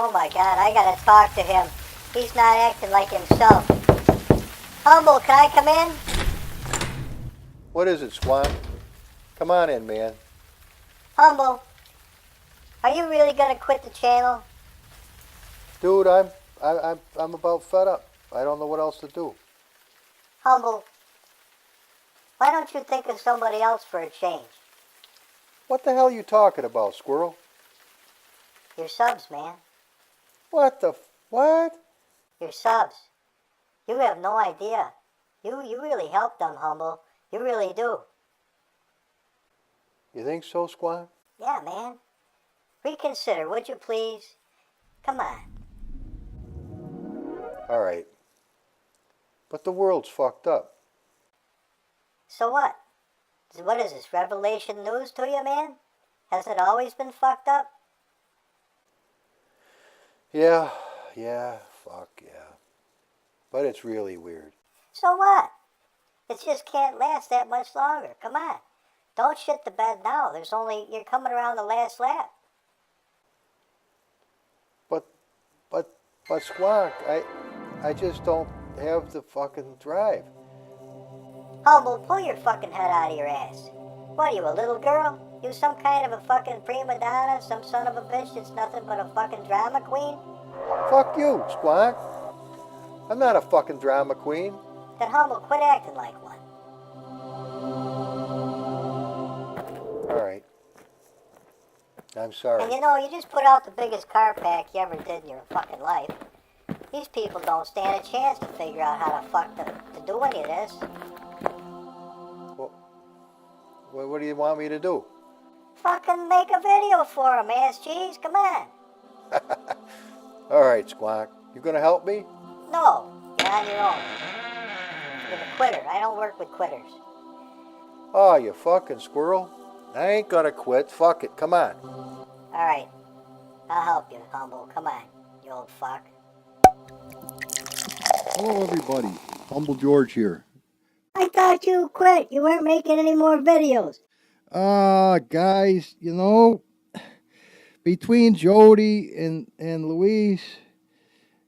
Oh my God, I gotta talk to him. He's not acting like himself. Humble, can I come in? What is it, Swan? Come on in, man. Humble, are you really gonna quit the channel? Dude, I'm about fed up. I don't know what else to do. Humble, why don't you think of somebody else for a change? What the hell are you talking about, Squirrel? Your subs, man. What? Your subs. You have no idea. You really help them, Humble. You really do. You think so, Squan? Yeah, man. Reconsider, would you please? Come on. All right. But the world's fucked up. So what? What is this, revelation news to you, man? Has it always been fucked up? Yeah, fuck yeah. But it's really weird. So what? It just can't last that much longer. Come on. Don't shit the bed now. You're coming around the last lap. But Squawk, I just don't have the fucking drive. Humble, pull your fucking head out of your ass. What are you, a little girl? You some kind of a fucking prima donna? Some son of a bitch that's nothing but a fucking drama queen? Fuck you, Squawk. I'm not a fucking drama queen. Then Humble, quit acting like one. All right. I'm sorry. And you just put out the biggest car pack you ever did in your fucking life. These people don't stand a chance to figure out how to fuck to do any of this. Well, what do you want me to do? Fucking make a video for them, ass cheese. Come on. All right, Squawk. You gonna help me? No, you're on your own. You're a quitter. I don't work with quitters. Oh, you fucking squirrel. I ain't gonna quit. Fuck it. Come on. All right. I'll help you, Humble. Come on, you old fuck. Hello, everybody. Humble George here. I thought you quit. You weren't making any more videos. Guys, between Jody and Louise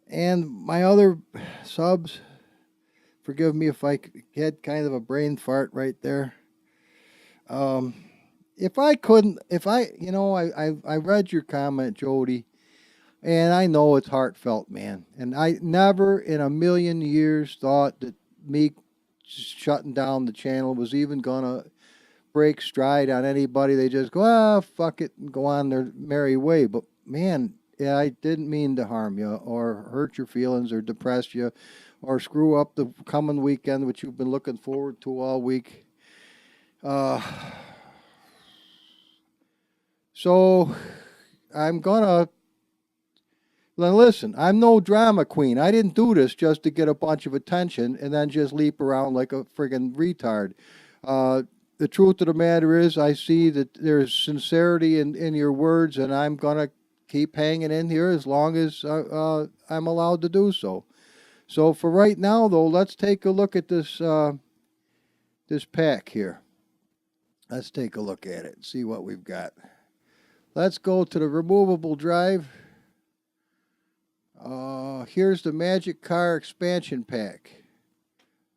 and my other subs, forgive me if I had kind of a brain fart right there. I read your comment, Jody, and I know it's heartfelt, man. And I never in a million years thought that me shutting down the channel was even gonna break stride on anybody. They just go, fuck it, and go on their merry way. But man, yeah, I didn't mean to harm you or hurt your feelings or depress you or screw up the coming weekend, which you've been looking forward to all week. So I'm gonna listen. I'm no drama queen. I didn't do this just to get a bunch of attention and then just leap around like a friggin' retard. The truth of the matter is, I see that there's sincerity in your words, and I'm gonna keep hanging in here as long as I'm allowed to do so. So for right now, though, let's take a look at this this pack here. Let's take a look at it and see what we've got. Let's go to the removable drive. Here's the Magic Car expansion pack.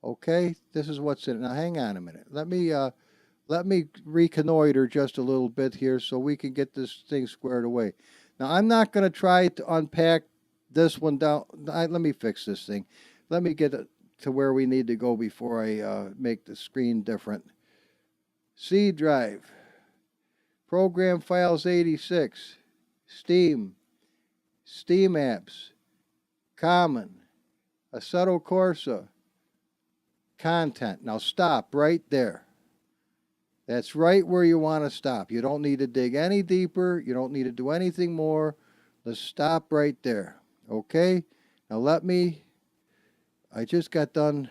Okay, this is what's in it. Now hang on a minute. Let me reconnoiter just a little bit here so we can get this thing squared away. Now I'm not going to try to unpack this one down. Let me fix this thing. Let me get it to where we need to go before I make the screen different. C drive. Program files 86. Steam apps. Common. Assetto Corsa. Content. Now stop right there. That's right where you want to stop. You don't need to dig any deeper. You don't need to do anything more. Let's stop right there. Okay? Now I just got done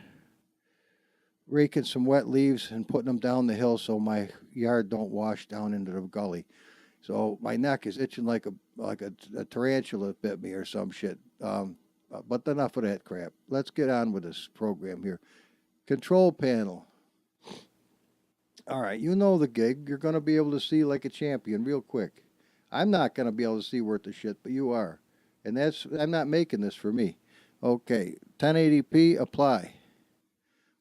raking some wet leaves and putting them down the hill so my yard don't wash down into the gully. So my neck is itching like a tarantula bit me or some shit. But enough of that crap. Let's get on with this program here. Control panel. All right, you know the gig. You're going to be able to see like a champion real quick. I'm not going to be able to see worth a shit, but you are. And I'm not making this for me. Okay, 1080p, apply.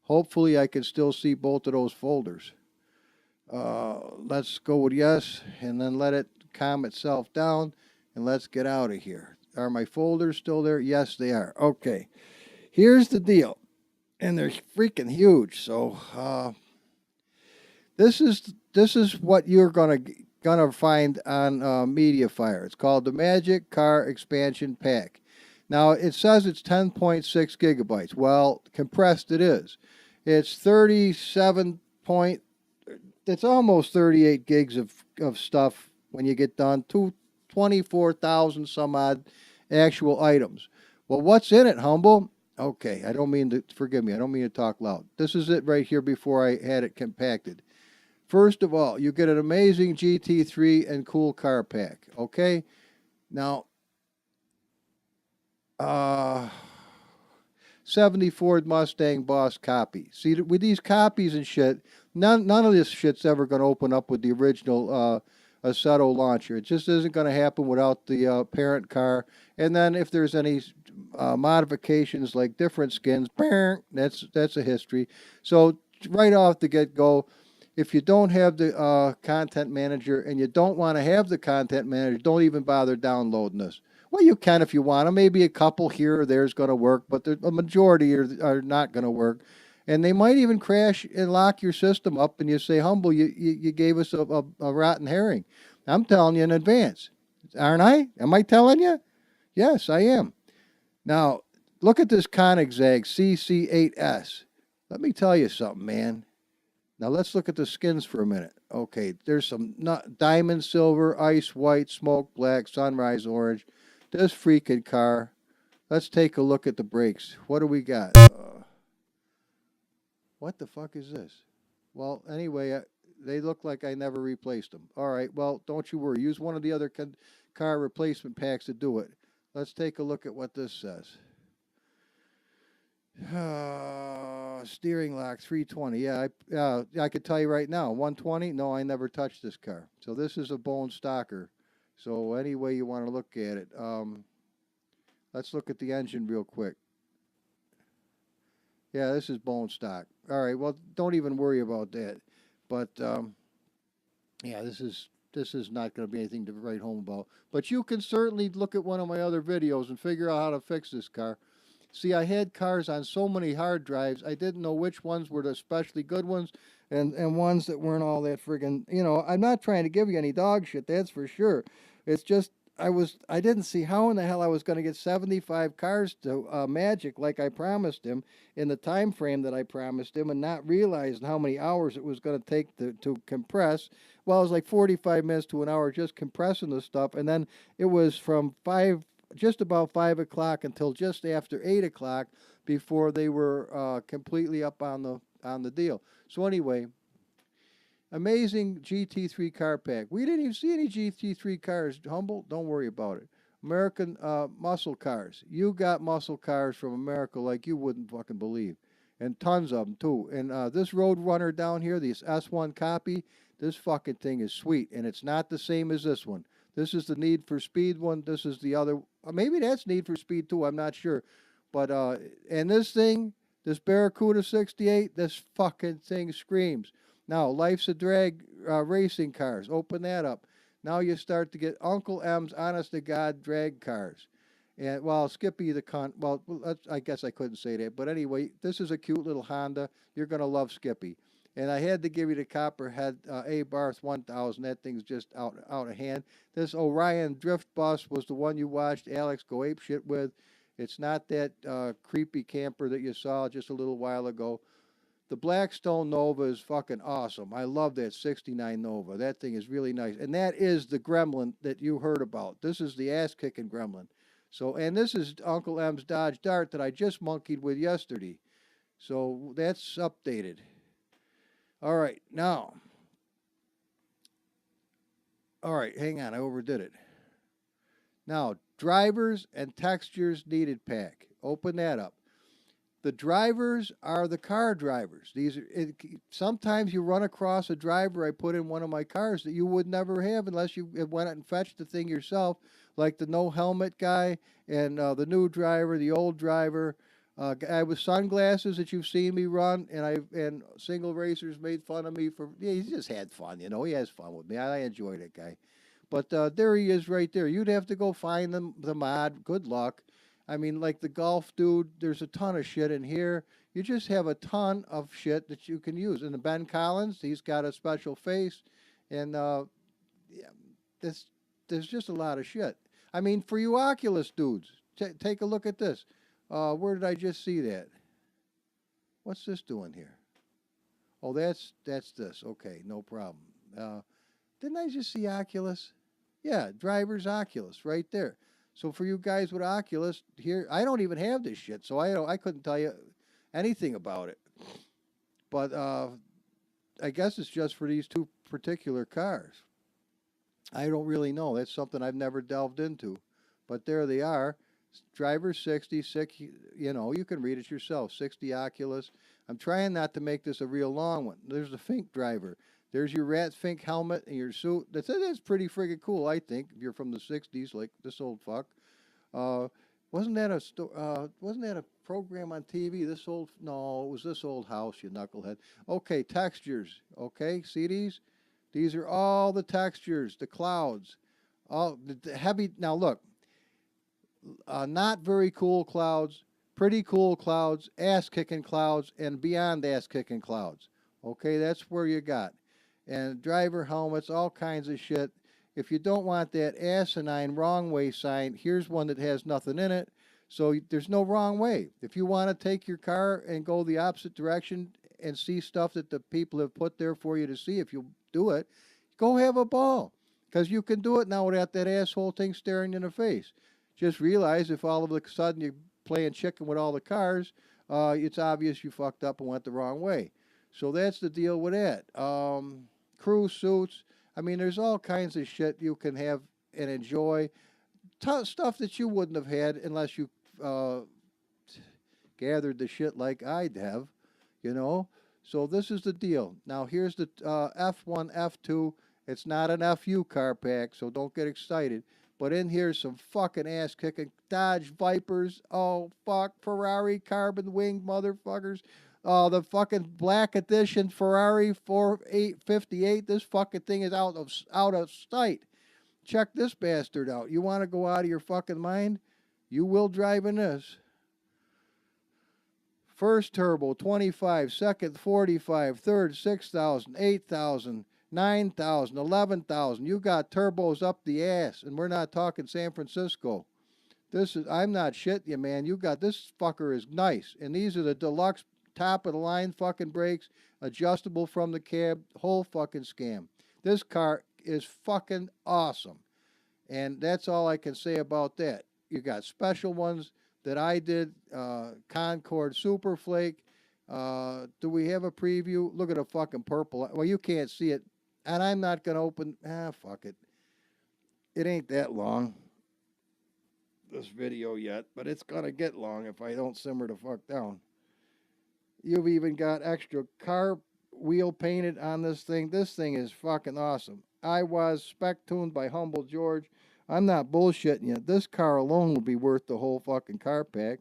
Hopefully I can still see both of those folders. Let's go with yes, and then let it calm itself down, and let's get out of here. Are my folders still there? Yes, they are. Okay, here's the deal, and they're freaking huge. So this is what you're gonna find on MediaFire. It's called the Magic Car Expansion Pack. Now it says it's 10.6 gigabytes. Well, compressed it is. It's 37 point. It's almost 38 gigs of stuff when you get done. 24,000 some odd actual items. Well, what's in it, Humble? Okay, I don't mean to, forgive me, I don't mean to talk loud. This is it right here before I had it compacted. First of all, you get an amazing GT3 and cool car pack, okay? Now, 70 Ford Mustang Boss copy. See, with these copies and shit, none of this shit's ever going to open up with the original Assetto launcher. It just isn't going to happen without the parent car. And then if there's any modifications like different skins, that's a history. So right off the get-go, if you don't have the content manager and you don't want to have the content manager, don't even bother downloading this. Well, you can if you want to. Maybe a couple here or there is going to work, but a majority are not going to work. And they might even crash and lock your system up, and you say, Humble, you gave us a rotten herring. I'm telling you in advance. Aren't I? Am I telling you? Yes, I am. Now, look at this Koenigsegg CC8S. Let me tell you something, man. Now, let's look at the skins for a minute. Okay, there's some diamond silver, ice white, smoke black, sunrise orange. This freaking car. Let's take a look at the brakes. What do we got? What the fuck is this? Well, anyway, they look like I never replaced them. All right, well, don't you worry. Use one of the other car replacement packs to do it. Let's take a look at what this says. Steering lock 320. Yeah, I could tell you right now. 120? No, I never touched this car. So this is a bone stocker. So any way you want to look at it. Let's look at the engine real quick. Yeah, this is bone stock. All right, well, don't even worry about that. But yeah, this is not going to be anything to write home about. But you can certainly look at one of my other videos and figure out how to fix this car. See, I had cars on so many hard drives, I didn't know which ones were the especially good ones and ones that weren't all that friggin', I'm not trying to give you any dog shit, that's for sure. It's just, I didn't see how in the hell I was going to get 75 cars to Magic like I promised him in the time frame that I promised him, and not realizing how many hours it was going to take to compress. Well, it was like 45 minutes to an hour just compressing the stuff, and then it was from just about 5 o'clock until just after 8 o'clock before they were completely up on the deal. So anyway, amazing GT3 car pack. We didn't even see any GT3 cars, Humble. Don't worry about it. American muscle cars. You got muscle cars from America like you wouldn't fucking believe. And tons of them, too. And this Roadrunner down here, this S1 copy, this fucking thing is sweet. And it's not the same as this one. This is the Need for Speed one. This is the other. Maybe that's Need for Speed, too. I'm not sure. But, and this thing, this Barracuda 68, this fucking thing screams. Now, Life's a Drag racing cars. Open that up. Now you start to get Uncle M's honest-to-God drag cars. And, well, Skippy the cunt. Well, I guess I couldn't say that. But anyway, this is a cute little Honda. You're going to love Skippy. And I had to give you the Copperhead A-Barth 1000. That thing's just out of hand. This Orion Drift Bus was the one you watched Alex go apeshit with. It's not that creepy camper that you saw just a little while ago. The Blackstone Nova is fucking awesome. I love that 69 Nova. That thing is really nice. And that is the Gremlin that you heard about. This is the ass-kicking Gremlin. So, and this is Uncle M's Dodge Dart that I just monkeyed with yesterday. So that's updated. All right, now. All right, hang on. I overdid it. Now, drivers and textures needed pack. Open that up. The drivers are the car drivers. Sometimes you run across a driver I put in one of my cars that you would never have unless you went out and fetched the thing yourself, like the no helmet guy and the new driver, the old driver, guy with sunglasses that you've seen me run, and single racers made fun of me for. Yeah, he just had fun, He has fun with me. I enjoy that guy. But there he is right there. You'd have to go find the mod. Good luck. I mean, like the golf dude, there's a ton of shit in here. You just have a ton of shit that you can use. And the Ben Collins, he's got a special face. And yeah, this, there's just a lot of shit. I mean, for you Oculus dudes, take a look at this. Where did I just see that? What's this doing here? Oh, that's this. Okay, no problem. Didn't I just see Oculus? Yeah, driver's Oculus right there. So for you guys with Oculus, here I don't even have this shit, so I couldn't tell you anything about it. But I guess it's just for these two particular cars. I don't really know. That's something I've never delved into. But there they are. Driver 60, you can read it yourself. 60 Oculus. I'm trying not to make this a real long one. There's the Fink driver. There's your Rat Fink helmet and your suit. That's pretty friggin' cool, I think, if you're from the 60s, like this old fuck. Uh, wasn't that a program on TV? No, it was This Old House, you knucklehead. Okay, textures. Okay, see these? These are all the textures, the clouds, all the heavy. Now look, not very cool clouds, pretty cool clouds, ass kicking clouds, and beyond ass kicking clouds. Okay, that's where you got. And driver helmets, all kinds of shit. If you don't want that asinine wrong way sign, here's one that has nothing in it. So there's no wrong way. If you want to take your car and go the opposite direction and see stuff that the people have put there for you to see, if you do it, go have a ball. Because you can do it now without that asshole thing staring you in the face. Just realize if all of a sudden you're playing chicken with all the cars, it's obvious you fucked up and went the wrong way. So that's the deal with that. Crew suits. I mean, there's all kinds of shit you can have and enjoy. Stuff that you wouldn't have had unless you gathered the shit like I'd have. So this is the deal. Now here's the F1, F2. It's not an FU car pack, so don't get excited. But in here's some fucking ass kicking Dodge Vipers. Oh fuck, Ferrari carbon wing motherfuckers. The fucking black edition Ferrari 4858. This fucking thing is out of sight. Check this bastard out. You want to go out of your fucking mind? You will drive in this. First turbo 25, second 45, third 6,000, 8,000, 9,000, 11,000. You got turbos up the ass, and we're not talking San Francisco. I'm not shitting you, man. This fucker is nice, and these are the deluxe top of the line fucking brakes, adjustable from the cab, whole fucking scam. This car is fucking awesome, and that's all I can say about that. You got special ones that I did, Concord Super Flake. Do we have a preview? Look at the fucking purple. Well, you can't see it, and I'm not gonna open. Fuck it. It ain't that long, this video yet, but it's gonna get long if I don't simmer the fuck down. You've even got extra car wheel painted on this thing. This thing is fucking awesome. I was spec tuned by Humble George. I'm not bullshitting you. This car alone would be worth the whole fucking car pack.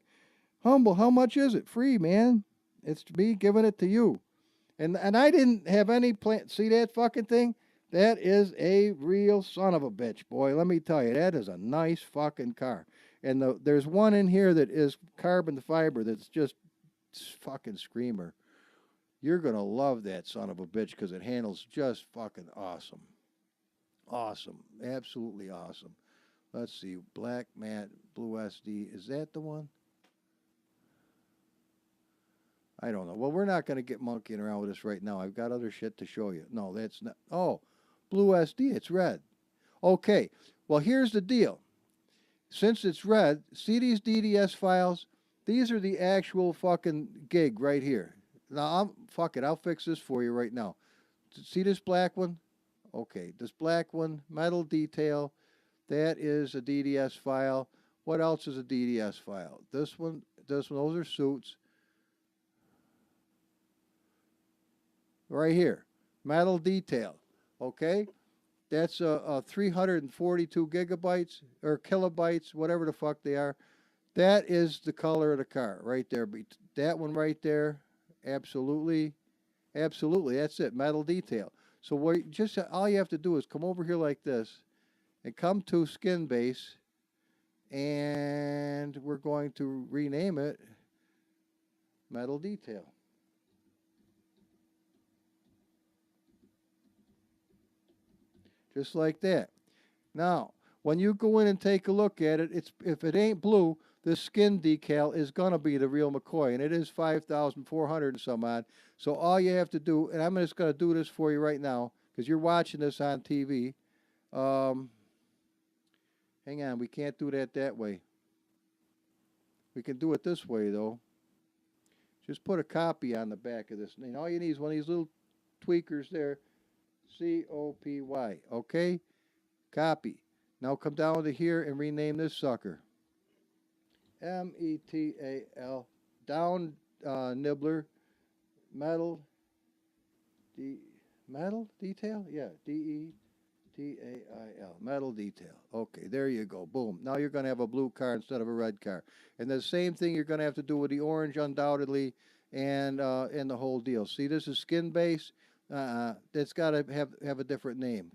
Humble, how much is it? Free, man. It's me giving it to you. And I didn't have any plan. See that fucking thing? That is a real son of a bitch, boy. Let me tell you, that is a nice fucking car. And there's one in here that is carbon fiber that's just fucking screamer. You're gonna love that son of a bitch because it handles just fucking awesome. Awesome. Absolutely awesome. Let's see. Black matte, blue SD. Is that the one? I don't know. Well, we're not going to get monkeying around with this right now. I've got other shit to show you. No, that's not. Oh, blue SD. It's red. Okay. Well, here's the deal. Since it's red, see these DDS files? These are the actual fucking gig right here. Now, fuck it. I'll fix this for you right now. See this black one? Okay. This black one, metal detail. That is a DDS file. What else is a DDS file? This one, those are suits. right here. Metal detail. Okay? That's a 342 gigabytes or kilobytes, whatever the fuck they are. That is the color of the car right there. That one right there, absolutely, absolutely. That's it, metal detail. So what just all you have to do is come over here like this and come to skin base, and we're going to rename it metal detail. Just like that. Now, when you go in and take a look at it, it's if it ain't blue, this skin decal is gonna be the real McCoy, and it is 5,400 and some odd. So all you have to do, and I'm just gonna do this for you right now, because you're watching this on TV. Um, hang on, we can't do that way. We can do it this way though. Just put a copy on the back of this. And all you need is one of these little tweakers there. COPY. Okay? Copy. Now come down to here and rename this sucker. METAL. Down nibbler. Metal. Metal detail? Yeah. DETAIL. Metal detail. Okay, there you go. Boom. Now you're going to have a blue car instead of a red car. And the same thing you're going to have to do with the orange, undoubtedly, and the whole deal. See, this is skin base. It's got to have a different name.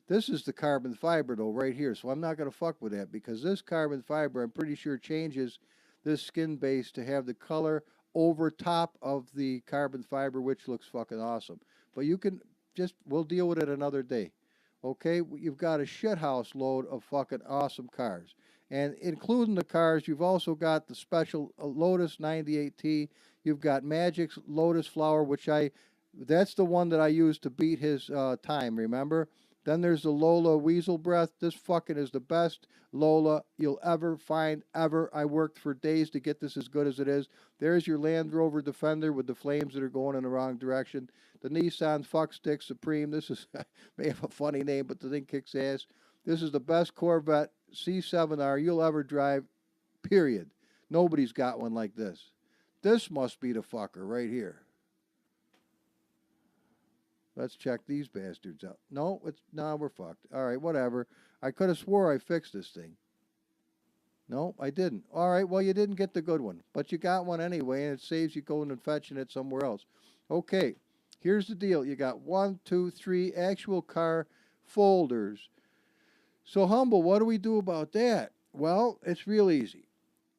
This is the carbon fiber, though, right here. So I'm not going to fuck with that because this carbon fiber, I'm pretty sure, changes this skin base to have the color over top of the carbon fiber, which looks fucking awesome. But you can we'll deal with it another day. Okay, you've got a shithouse load of fucking awesome cars. And including the cars, you've also got the special Lotus 98T. You've got Magic's Lotus Flower, that's the one that I used to beat his time, remember? Then there's the Lola Weasel Breath. This fucking is the best Lola you'll ever find, ever. I worked for days to get this as good as it is. There's your Land Rover Defender with the flames that are going in the wrong direction. The Nissan Fuckstick Supreme. This is, may have a funny name, but the thing kicks ass. This is the best Corvette C7R you'll ever drive, period. Nobody's got one like this. This must be the fucker right here. Let's check these bastards out. No, we're fucked. All right, whatever. I could have swore I fixed this thing. No, I didn't. All right, well, you didn't get the good one, but you got one anyway, and it saves you going and fetching it somewhere else. Okay, here's the deal. You got 1, 2, 3 actual car folders. So, Humble, what do we do about that? Well, it's real easy.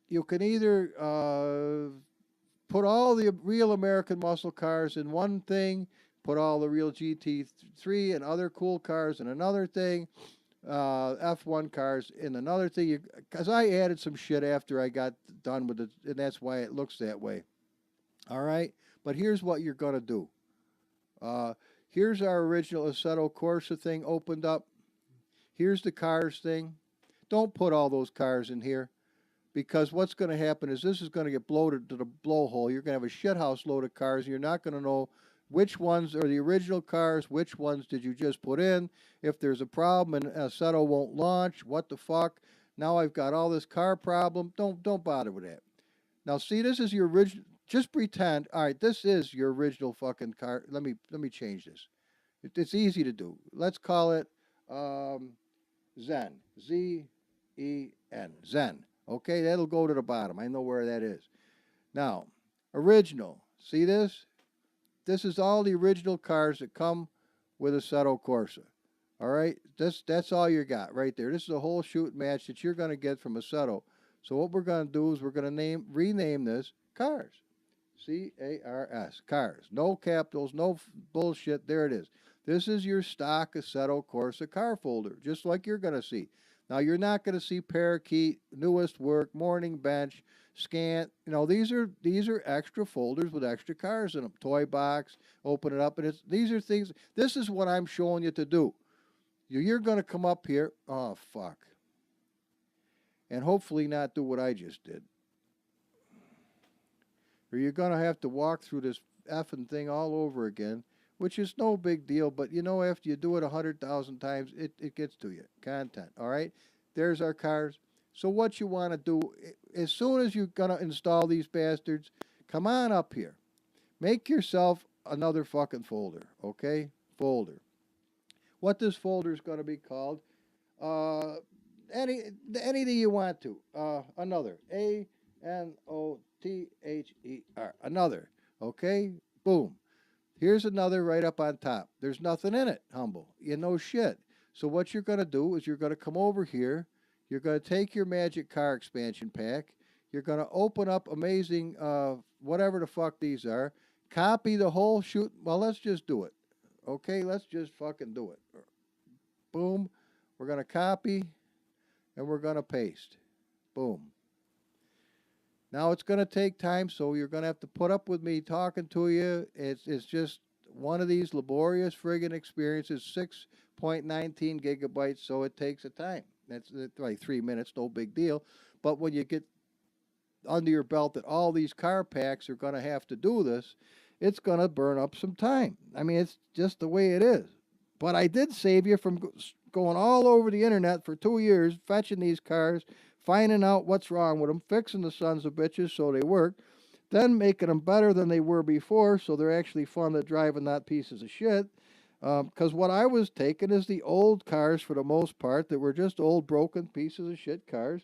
You can either put all the real American muscle cars in one thing, put all the real GT3 and other cool cars in another thing, F1 cars in another thing. Because I added some shit after I got done with it, and that's why it looks that way. All right? But here's what you're going to do. Here's our original Assetto Corsa thing opened up. Here's the cars thing. Don't put all those cars in here. Because what's going to happen is this is going to get bloated to the blowhole. You're going to have a shithouse load of cars, and you're not going to know which ones are the original cars, which ones did you just put in, if there's a problem and Assetto won't launch, what the fuck. Now I've got all this car problem. Don't bother with that. Now see, this is your original. Just pretend. All right, this is your original fucking car. Let me change this. It's easy to do. Let's call it Zen. Z-E-N. Zen. Okay, that'll go to the bottom. I know where that is. Now, original. See this? This is all the original cars that come with a Assetto Corsa. All right? That's all you got right there. This is a whole shoot match that you're going to get from Assetto. So what we're going to do is we're going to rename this Cars. C-A-R-S. Cars. No capitals, no bullshit. There it is. This is your stock Assetto Corsa car folder, just like you're going to see. Now, you're not going to see Parakeet, Newest Work, Morning Bench, Scant. These are extra folders with extra cars in them. Toy box, open it up, and these are things. This is what I'm showing you to do. You're going to come up here. Oh, fuck. And hopefully not do what I just did. Or you're going to have to walk through this effing thing all over again, which is no big deal, but after you do it 100,000 times, it gets to you. Content, all right? There's our cars. So what you want to do, as soon as you're going to install these bastards, come on up here. Make yourself another fucking folder, okay? Folder. What this folder is going to be called, uh, anything you want to. Another. ANOTHER. Another. Okay? Boom. Here's another right up on top. There's nothing in it, humble. You know shit. So what you're going to do is you're going to come over here. You're going to take your Magic Car Expansion Pack. You're going to open up Amazing, whatever the fuck these are. Copy the whole shoot. Well, let's just do it. Okay, let's just fucking do it. Boom. We're going to copy and we're going to paste. Boom. Now it's going to take time, so you're going to have to put up with me talking to you. It's just one of these laborious friggin' experiences, 6.19 gigabytes, so it takes a time. That's like 3 minutes, no big deal. But when you get under your belt that all these car packs are going to have to do this, it's going to burn up some time. I mean, it's just the way it is. But I did save you from going all over the internet for 2 years, fetching these cars, finding out what's wrong with them, fixing the sons of bitches so they work, then making them better than they were before so they're actually fun to drive and not pieces of shit. Because what I was taking is the old cars for the most part that were just old broken pieces of shit cars,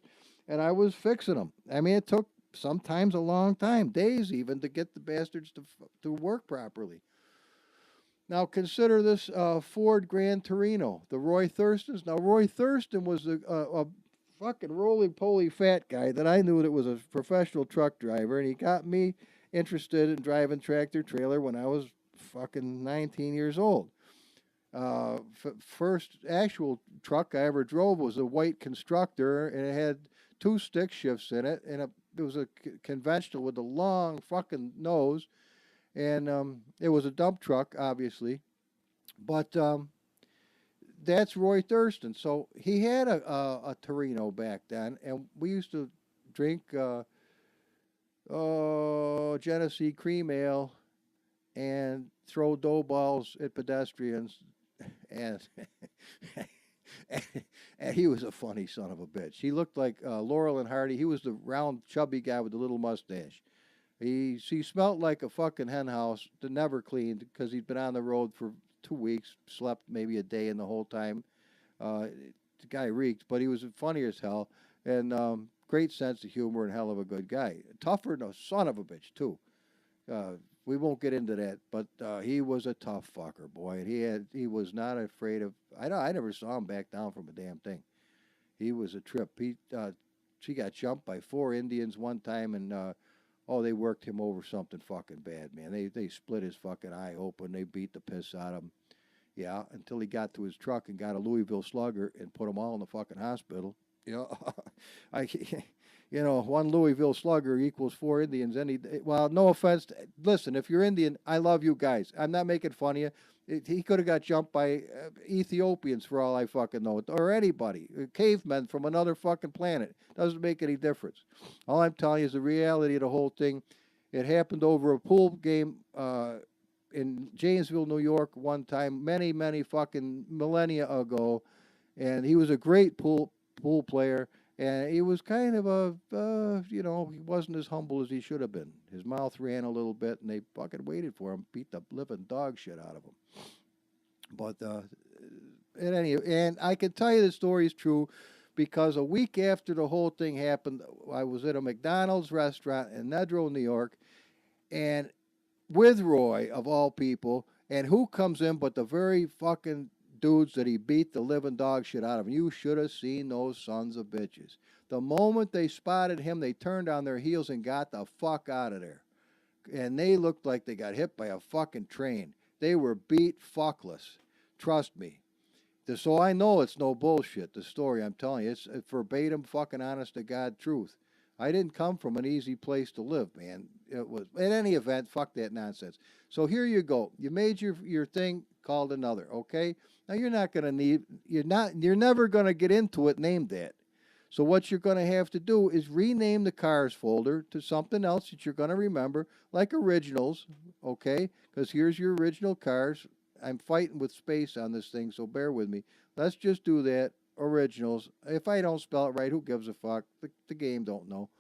and I was fixing them. I mean, it took sometimes a long time, days even, to get the bastards to work properly. Now consider this Ford Grand Torino, the Roy Thurstons. Now Roy Thurston was a fucking roly-poly fat guy that I knew that was a professional truck driver, and he got me interested in driving tractor trailer when I was fucking 19 years old. First actual truck I ever drove was a white Constructor, and it had 2 stick shifts in it, and it was a conventional with a long fucking nose, and it was a dump truck, obviously, but that's Roy Thurston. So he had a Torino back then, and we used to drink Genesee cream ale and throw dough balls at pedestrians, and and he was a funny son of a bitch. He looked like Laurel and Hardy. He was the round, chubby guy with the little mustache. He smelled like a fucking hen house that never cleaned because he'd been on the road for 2 weeks, slept maybe a day in the whole time. The guy reeked, but he was funny as hell, and great sense of humor and hell of a good guy. Tougher than a son of a bitch too. We won't get into that, but he was a tough fucker, boy. And he was not afraid of. I never saw him back down from a damn thing. He was a trip. She got jumped by 4 Indians one time, and oh, they worked him over something fucking bad, man. They split his fucking eye open. They beat the piss out of him. Yeah, until he got to his truck and got a Louisville Slugger and put them all in the fucking hospital. You know, I, one Louisville Slugger equals 4 Indians. Well, no offense. Listen, if you're Indian, I love you guys. I'm not making fun of you. He could have got jumped by Ethiopians for all I fucking know, or anybody, cavemen from another fucking planet. Doesn't make any difference. All I'm telling you is the reality of the whole thing. It happened over a pool game in Janesville, New York, one time, many, many fucking millennia ago, and he was a great pool player. And he was kind of he wasn't as humble as he should have been. His mouth ran a little bit, and they fucking waited for him, beat the living dog shit out of him. But and I can tell you the story is true because a week after the whole thing happened, I was at a McDonald's restaurant in Nedrow, New York, and with Roy, of all people, and who comes in but the very fucking dudes that he beat the living dog shit out of. You should have seen those sons of bitches. The moment they spotted him, they turned on their heels and got the fuck out of there. And they looked like they got hit by a fucking train. They were beat fuckless. Trust me. So I know it's no bullshit, the story I'm telling you. It's verbatim fucking honest to God truth. I didn't come from an easy place to live, man. It was, in any event, fuck that nonsense. So here you go. You made your thing called another, okay? Now you're never gonna get into it named that. So what you're gonna have to do is rename the cars folder to something else that you're gonna remember, like originals, okay? Because here's your original cars. I'm fighting with space on this thing, so bear with me. Let's just do that. Originals. If I don't spell it right, who gives a fuck? The game don't know.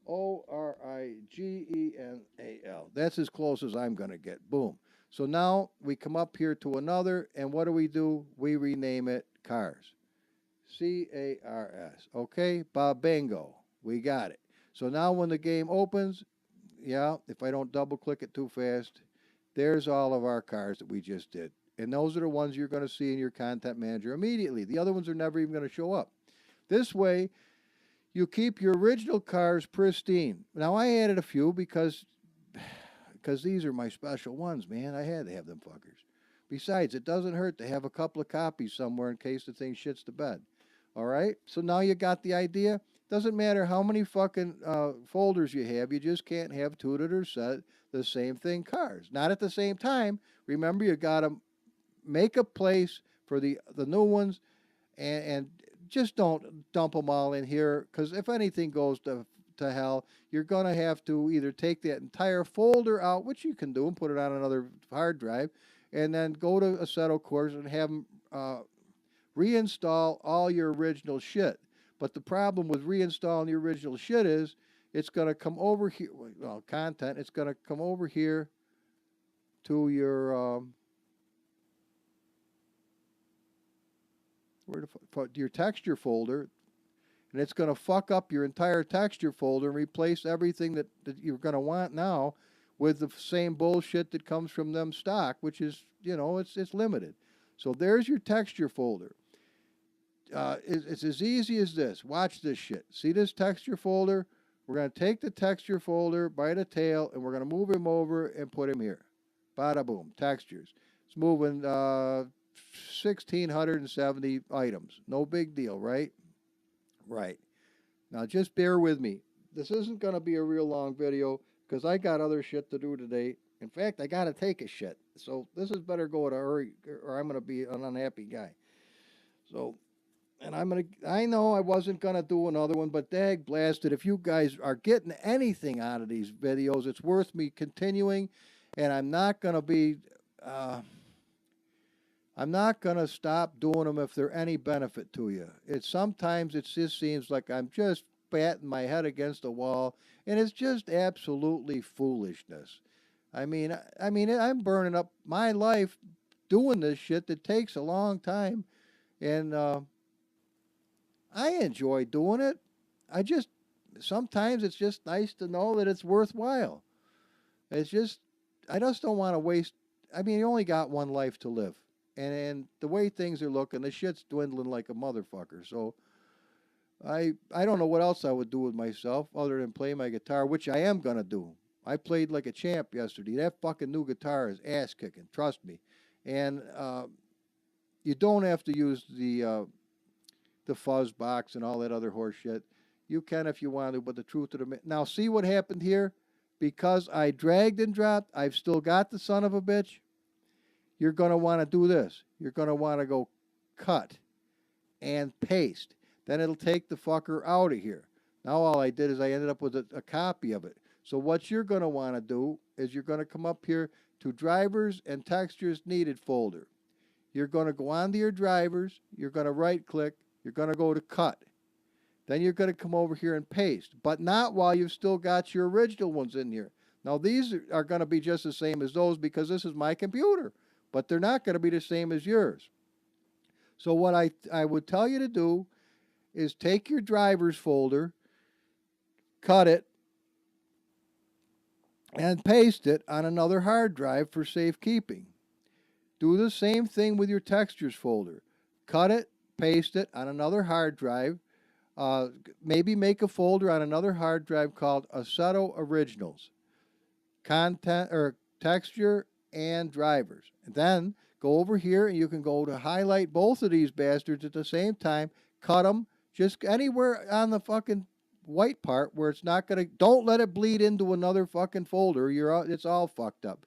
Original. That's as close as I'm going to get. Boom. So now we come up here to another, and what do? We rename it Cars. Cars. Okay, Babengo. We got it. So now when the game opens, yeah, if I don't double click it too fast, there's all of our cars that we just did. And those are the ones you're going to see in your content manager immediately. The other ones are never even going to show up. This way, you keep your original cars pristine. Now, I added a few because these are my special ones, man. I had to have them fuckers. Besides, it doesn't hurt to have a couple of copies somewhere in case the thing shits the bed. All right? So now you got the idea. Doesn't matter how many fucking folders you have. You just can't have two that are set the same thing cars. Not at the same time. Remember, you got to make a place for the new ones, and just don't dump them all in here, because if anything goes to hell, you're going to have to either take that entire folder out, which you can do, and put it on another hard drive, and then go to Assetto course and have them reinstall all your original shit. But the problem with reinstalling the original shit is it's going to come over here, well, content, it's going to come over here to your your texture folder, and it's going to fuck up your entire texture folder and replace everything that you're going to want now with the same bullshit that comes from them stock, which is, it's limited. So there's your texture folder. It's as easy as this. Watch this shit. See this texture folder? We're going to take the texture folder by the tail, and we're going to move him over and put him here. Bada boom. Textures. It's moving 1,670 items. No big deal, right? Right. Now just bear with me. This isn't going to be a real long video because I got other shit to do today. In fact, I got to take a shit. So this is better go in a hurry or I'm going to be an unhappy guy. So, and I know I wasn't going to do another one, but dag blasted, if you guys are getting anything out of these videos, it's worth me continuing. And I'm not going to be, I'm not going to stop doing them if they're any benefit to you. Sometimes it just seems like I'm just batting my head against the wall, and it's just absolutely foolishness. I mean, I'm burning up my life doing this shit that takes a long time, and I enjoy doing it. Sometimes it's just nice to know that it's worthwhile. I just don't want to waste. I mean, you only got one life to live. And the way things are looking, the shit's dwindling like a motherfucker. So I don't know what else I would do with myself other than play my guitar, which I am going to do. I played like a champ yesterday. That fucking new guitar is ass kicking, trust me. And you don't have to use the fuzz box and all that other horse shit. You can if you want to, but the truth of the now see what happened here? Because I dragged and dropped, I've still got the son of a bitch. You're going to want to do this. You're going to want to go cut and paste. Then it'll take the fucker out of here. Now all I did is I ended up with a copy of it. So what you're going to want to do is you're going to come up here to drivers and textures needed folder. You're going to go onto your drivers. You're going to right click. You're going to go to cut. Then you're going to come over here and paste. But not while you've still got your original ones in here. Now these are going to be just the same as those because this is my computer. But they're not going to be the same as yours. So what I would tell you to do is take your drivers folder, cut it, and paste it on another hard drive for safekeeping. Do the same thing with your textures folder. Cut it, paste it on another hard drive. Maybe make a folder on another hard drive called Assetto Originals. Content or texture and drivers. And then go over here and you can go to highlight both of these bastards at the same time, cut them just anywhere on the fucking white part where it's not going to, don't let it bleed into another fucking folder. It's all fucked up.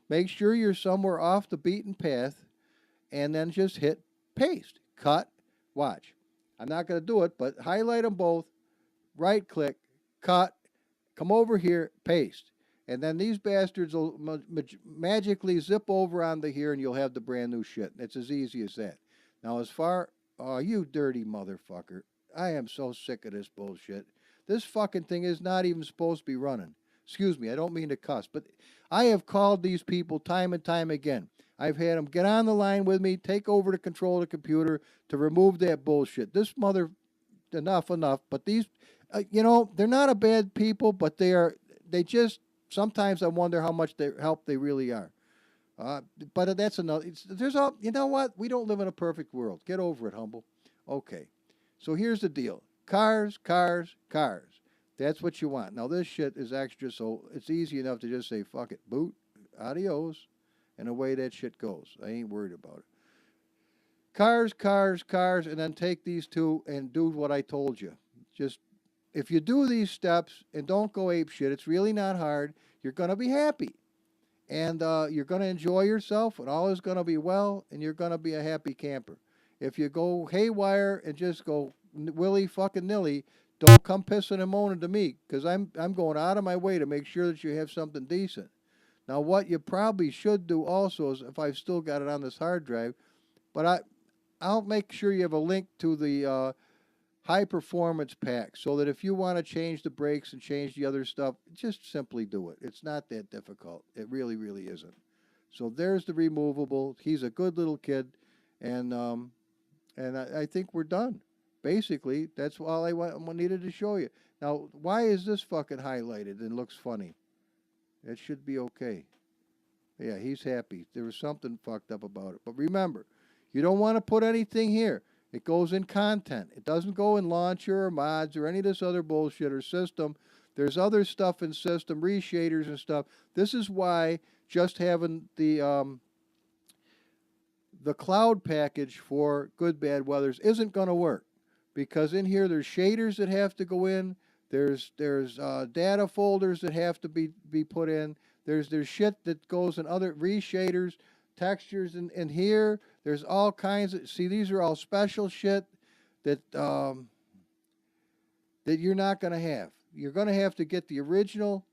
Make sure you're somewhere off the beaten path and then just hit paste, cut, watch. I'm not going to do it, but highlight them both, right click, cut, come over here, paste. And then these bastards will magically zip over onto here and you'll have the brand new shit. It's as easy as that. Now, you dirty motherfucker. I am so sick of this bullshit. This fucking thing is not even supposed to be running. Excuse me, I don't mean to cuss, but I have called these people time and time again. I've had them get on the line with me, take over the control of the computer to remove that bullshit. This mother, enough. But these, they're not a bad people, but they just, sometimes I wonder how much help they really are. But that's another. There's all. You know what? We don't live in a perfect world. Get over it, humble. Okay. So here's the deal: cars, cars, cars. That's what you want. Now this shit is extra, so it's easy enough to just say fuck it, boot, adios, and away that shit goes. I ain't worried about it. Cars, cars, cars, and then take these two and do what I told you. Just if you do these steps and don't go ape shit, it's really not hard. You're gonna be happy. And you're going to enjoy yourself, and all is going to be well, and you're going to be a happy camper. If you go haywire and just go willy fucking nilly, don't come pissing and moaning to me, because I'm going out of my way to make sure that you have something decent. Now, what you probably should do also is, if I've still got it on this hard drive, but I'll make sure you have a link to the high performance pack, so that if you want to change the brakes and change the other stuff, just simply do it. It's not that difficult. It really, really isn't. So there's the removable. He's a good little kid, and I think we're done. Basically, that's all I needed to show you. Now, why is this fucking highlighted and looks funny? It should be okay. Yeah, he's happy. There was something fucked up about it. But remember, you don't want to put anything here. It goes in content. It doesn't go in launcher or mods or any of this other bullshit or system. There's other stuff in system, reshaders and stuff. This is why just having the cloud package for good bad weathers isn't going to work, because in here there's shaders that have to go in. There's data folders that have to be put in. There's shit that goes in other reshaders, textures in here. There's all kinds of, see, these are all special shit that that you're not going to have. You're going to have to get the original,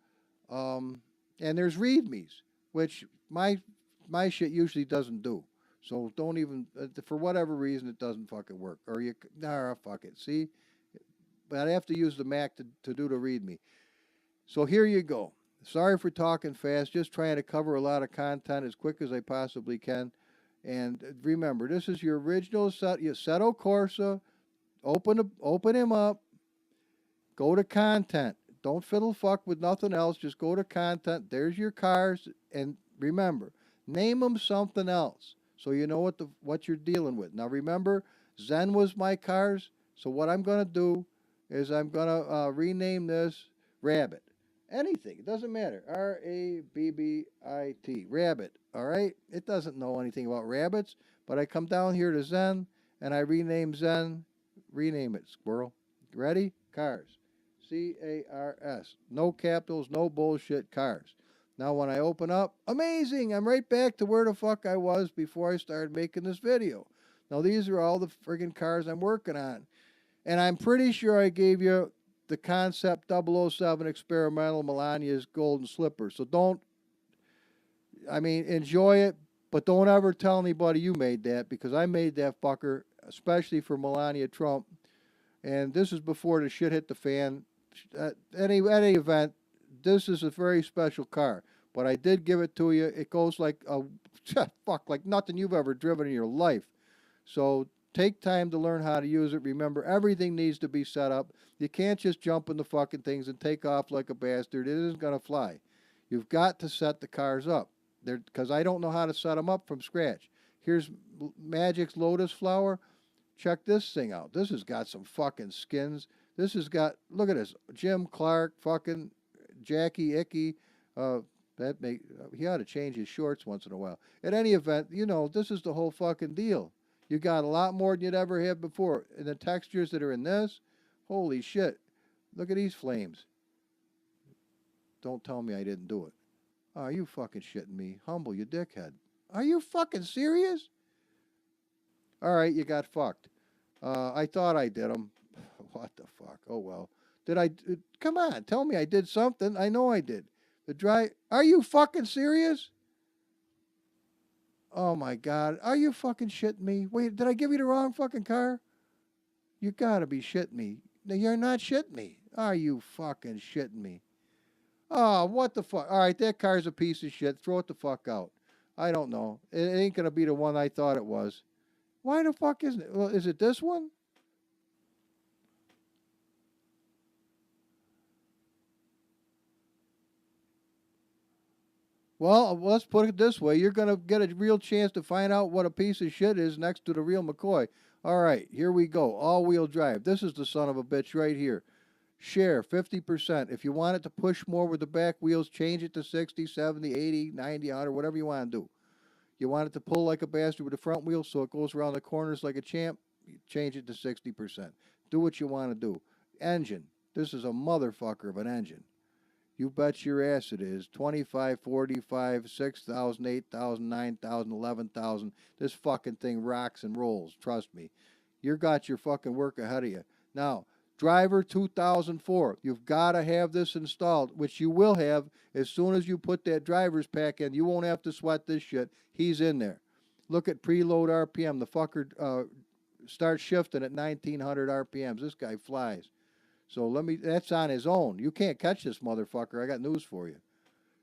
and there's readmes, which my shit usually doesn't do. So don't even, for whatever reason, it doesn't fucking work. Or fuck it. See, but I'd have to use the Mac to do the readme. So here you go. Sorry for talking fast. Just trying to cover a lot of content as quick as I possibly can. And remember, this is your original Assetto Corsa. Open him up. Go to content. Don't fiddle fuck with nothing else. Just go to content. There's your cars. And remember, name them something else, so you know what you're dealing with. Now remember, Zen was my cars. So what I'm going to do is I'm going to rename this Rabbit. Anything. It doesn't matter. Rabbit. Rabbit. All right? It doesn't know anything about rabbits, but I come down here to Zen, and I rename Zen. Rename it, squirrel. Ready? Cars. Cars. No capitals, no bullshit, cars. Now when I open up, amazing! I'm right back to where the fuck I was before I started making this video. Now these are all the friggin' cars I'm working on. And I'm pretty sure I gave you the Concept 007 Experimental Melania's Golden Slipper. So enjoy it, but don't ever tell anybody you made that, because I made that fucker especially for Melania Trump. And this is before the shit hit the fan. Any event, this is a very special car. But I did give it to you. It goes like like nothing you've ever driven in your life. So take time to learn how to use it. Remember, everything needs to be set up. You can't just jump in the fucking things and take off like a bastard. It isn't going to fly. You've got to set the cars up. Because I don't know how to set them up from scratch. Here's Magic's Lotus Flower. Check this thing out. This has got some fucking skins. This has got, look at this. Jim Clark, fucking Jackie Icky. He ought to change his shorts once in a while. At any event, this is the whole fucking deal. You got a lot more than you'd ever have before. And the textures that are in this, holy shit. Look at these flames. Don't tell me I didn't do it. Are you fucking shitting me? Humble, you dickhead. Are you fucking serious? All right, you got fucked. I thought I did them. What the fuck? Oh, well. Did I? Come on, tell me I did something. I know I did. Are you fucking serious? Oh, my God. Are you fucking shitting me? Wait, did I give you the wrong fucking car? You gotta be shitting me. No, you're not shitting me. Are you fucking shitting me? Oh, what the fuck? All right, that car's a piece of shit. Throw it the fuck out. I don't know. It ain't gonna be the one I thought it was. Why the fuck isn't it? Well, is it this one? Well, let's put it this way. You're going to get a real chance to find out what a piece of shit is next to the real McCoy. All right, here we go. All-wheel drive. This is the son of a bitch right here. Share 50%. If you want it to push more with the back wheels, change it to 60, 70, 80, 90, 100, whatever you want to do. You want it to pull like a bastard with the front wheels so it goes around the corners like a champ, change it to 60%. Do what you want to do. Engine. This is a motherfucker of an engine. You bet your ass it is. 25, 45, 6,000, 8,000, 9,000, 11,000. This fucking thing rocks and rolls. Trust me. You got your fucking work ahead of you. Now, driver 2004. You've got to have this installed, which you will have as soon as you put that driver's pack in. You won't have to sweat this shit. He's in there. Look at preload RPM. The fucker starts shifting at 1,900 RPMs. This guy flies. So that's on his own. You can't catch this motherfucker. I got news for you.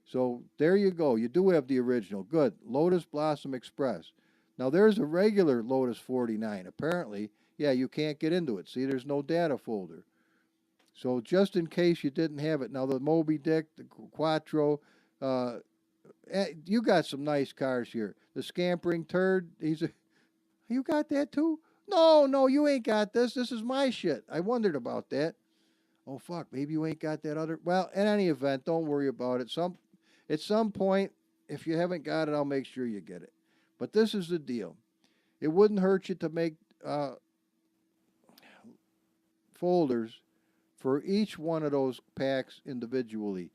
So there you go. You do have the original. Good. Lotus Blossom Express. Now there's a regular Lotus 49. Apparently, yeah, you can't get into it. See, there's no data folder. So just in case you didn't have it. Now the Moby Dick, the Quattro, you got some nice cars here. The Scampering Turd, you got that too? No, you ain't got this. This is my shit. I wondered about that. Oh fuck, maybe you ain't got that other. Well, in any event, don't worry about it. At some point, if you haven't got it, I'll make sure you get it. But this is the deal. It wouldn't hurt you to make folders for each one of those packs individually.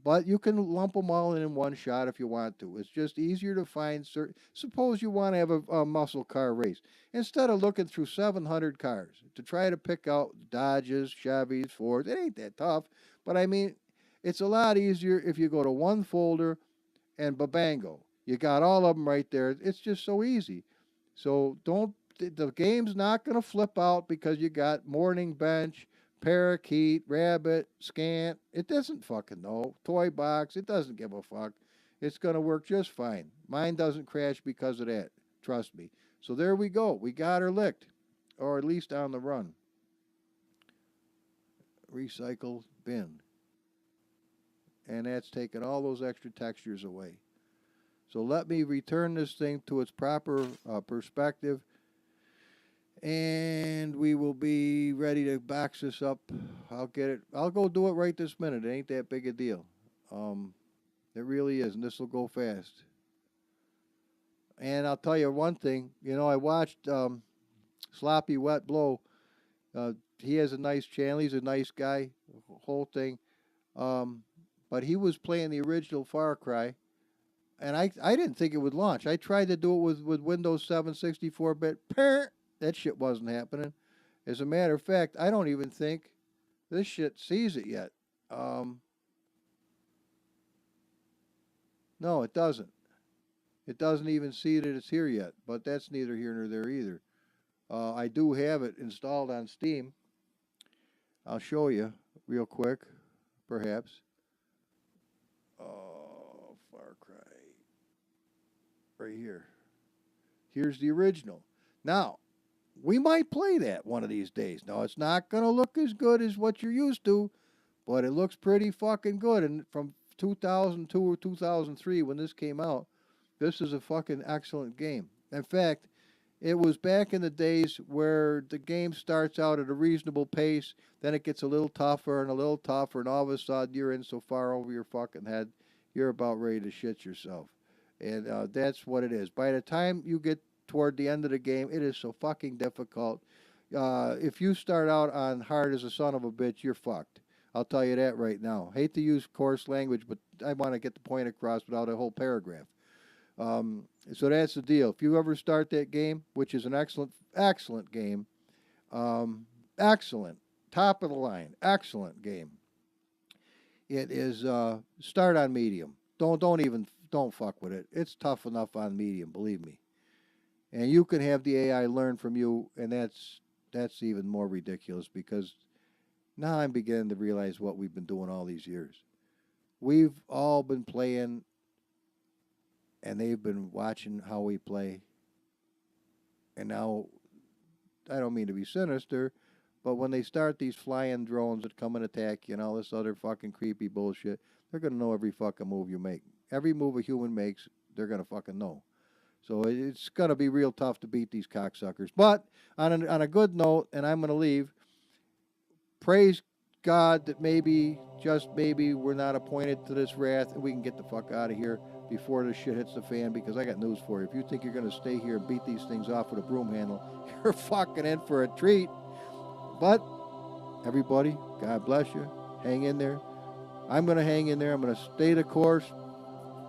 But you can lump them all in one shot if you want to. It's just easier to find certain. Suppose you want to have a muscle car race. Instead of looking through 700 cars to try to pick out Dodges, Chevys, Fords, it ain't that tough. But I mean, it's a lot easier if you go to one folder and babango. You got all of them right there. It's just so easy. So the game's not going to flip out because you got Morning Bench, Parakeet, Rabbit, Scant. It doesn't fucking know. Toy Box. It doesn't give a fuck. It's going to work just fine. Mine doesn't crash because of that. Trust me. So there we go. We got her licked. Or at least on the run. Recycle bin. And that's taking all those extra textures away. So let me return this thing to its proper perspective. And we will be ready to box this up. I'll get it. I'll go do it right this minute. It ain't that big a deal. It really is, and this will go fast. And I'll tell you one thing. You know, I watched Sloppy Wet Blow. He has a nice channel. He's a nice guy. Whole thing. But he was playing the original Far Cry. And I didn't think it would launch. I tried to do it with Windows 7 64-bit. That shit wasn't happening. As a matter of fact, I don't even think this shit sees it yet. No, it doesn't. It doesn't even see that it's here yet. But that's neither here nor there either. I do have it installed on Steam. I'll show you real quick, perhaps. Oh, Far Cry. Right here. Here's the original. Now, we might play that one of these days. Now, it's not going to look as good as what you're used to, but it looks pretty fucking good. And from 2002 or 2003, when this came out, this is a fucking excellent game. In fact, it was back in the days where the game starts out at a reasonable pace, then it gets a little tougher, and all of a sudden you're in so far over your fucking head, you're about ready to shit yourself. And that's what it is. By the time you get toward the end of the game, it is so fucking difficult. If you start out on hard as a son of a bitch, you're fucked. I'll tell you that right now. Hate to use coarse language, but I want to get the point across without a whole paragraph. So that's the deal. If you ever start that game, which is an excellent game, excellent, top of the line, excellent game. It is start on medium. Don't fuck with it. It's tough enough on medium, believe me. And you can have the AI learn from you, and that's even more ridiculous because Now I'm beginning to realize what we've been doing all these years. We've all been playing, and they've been watching how we play. And now, I don't mean to be sinister, but when they start these flying drones that come and attack you and all this other fucking creepy bullshit, they're going to know every fucking move you make. Every move a human makes, they're going to fucking know. So it's going to be real tough to beat these cocksuckers. But on a good note, and I'm going to leave, praise God that maybe, just maybe, we're not appointed to this wrath and we can get the fuck out of here before this shit hits the fan, because I got news for you. If you think you're going to stay here and beat these things off with a broom handle, you're fucking in for a treat. But, everybody, God bless you. Hang in there. I'm going to hang in there. I'm going to stay the course,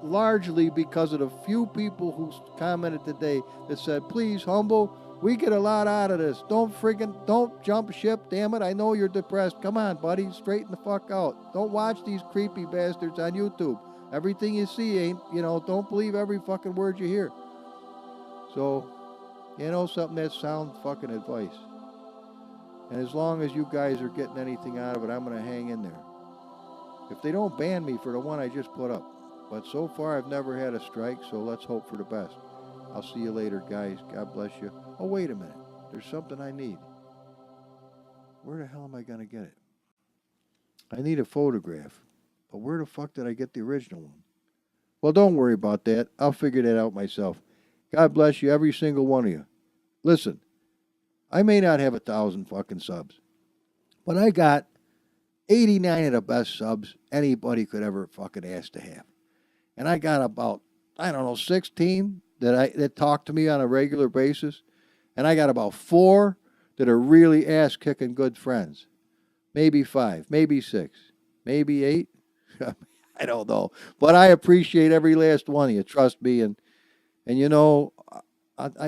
largely because of the few people who commented today that said, please, Humble, we get a lot out of this. Don't jump ship, damn it. I know you're depressed. Come on, buddy, straighten the fuck out. Don't watch these creepy bastards on YouTube. Everything you see ain't, don't believe every fucking word you hear. So, something that's sound fucking advice. And as long as you guys are getting anything out of it, I'm going to hang in there. If they don't ban me for the one I just put up. But so far, I've never had a strike, so let's hope for the best. I'll see you later, guys. God bless you. Oh, wait a minute. There's something I need. Where the hell am I going to get it? I need a photograph. But where the fuck did I get the original one? Well, don't worry about that. I'll figure that out myself. God bless you, every single one of you. Listen, I may not have 1,000 fucking subs, but I got 89 of the best subs anybody could ever fucking ask to have. And I got about, 16 that talk to me on a regular basis. And I got about 4 that are really ass-kicking good friends. Maybe 5, maybe 6, maybe 8. I don't know. But I appreciate every last one of you. Trust me. And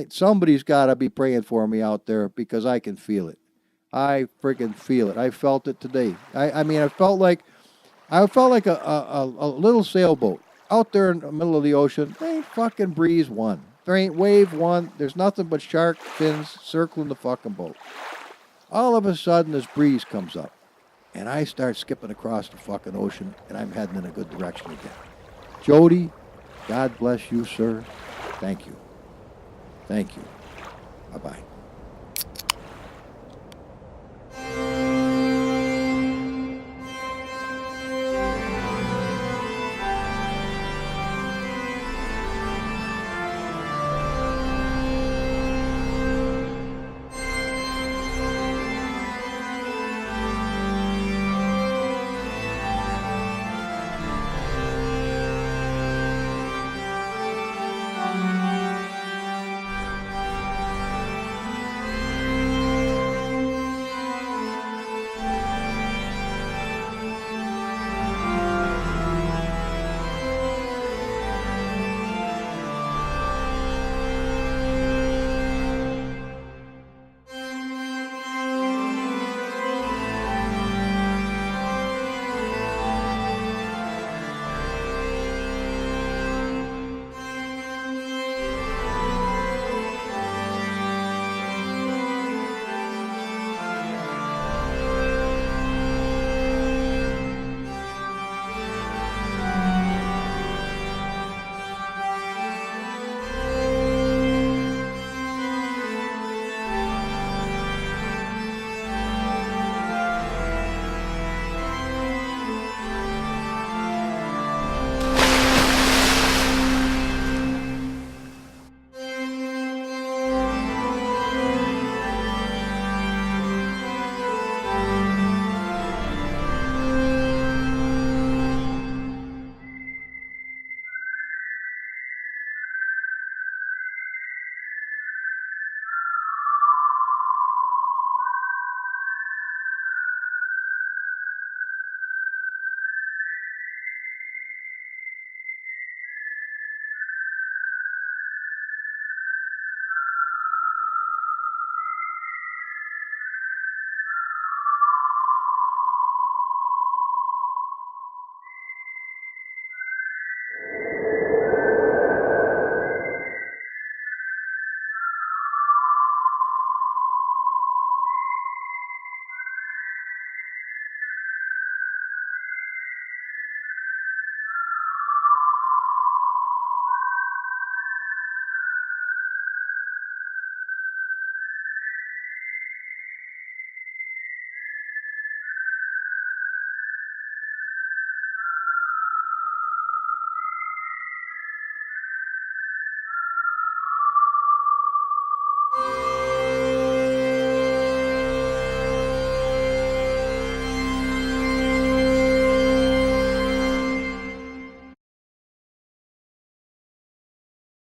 somebody's got to be praying for me out there, because I can feel it. I freaking feel it. I felt it today. I felt like a little sailboat out there in the middle of the ocean. There ain't fucking breeze one. There ain't wave one. There's nothing but shark fins circling the fucking boat. All of a sudden, this breeze comes up, and I start skipping across the fucking ocean, and I'm heading in a good direction again. Jody, God bless you, sir. Thank you. Thank you. Bye-bye.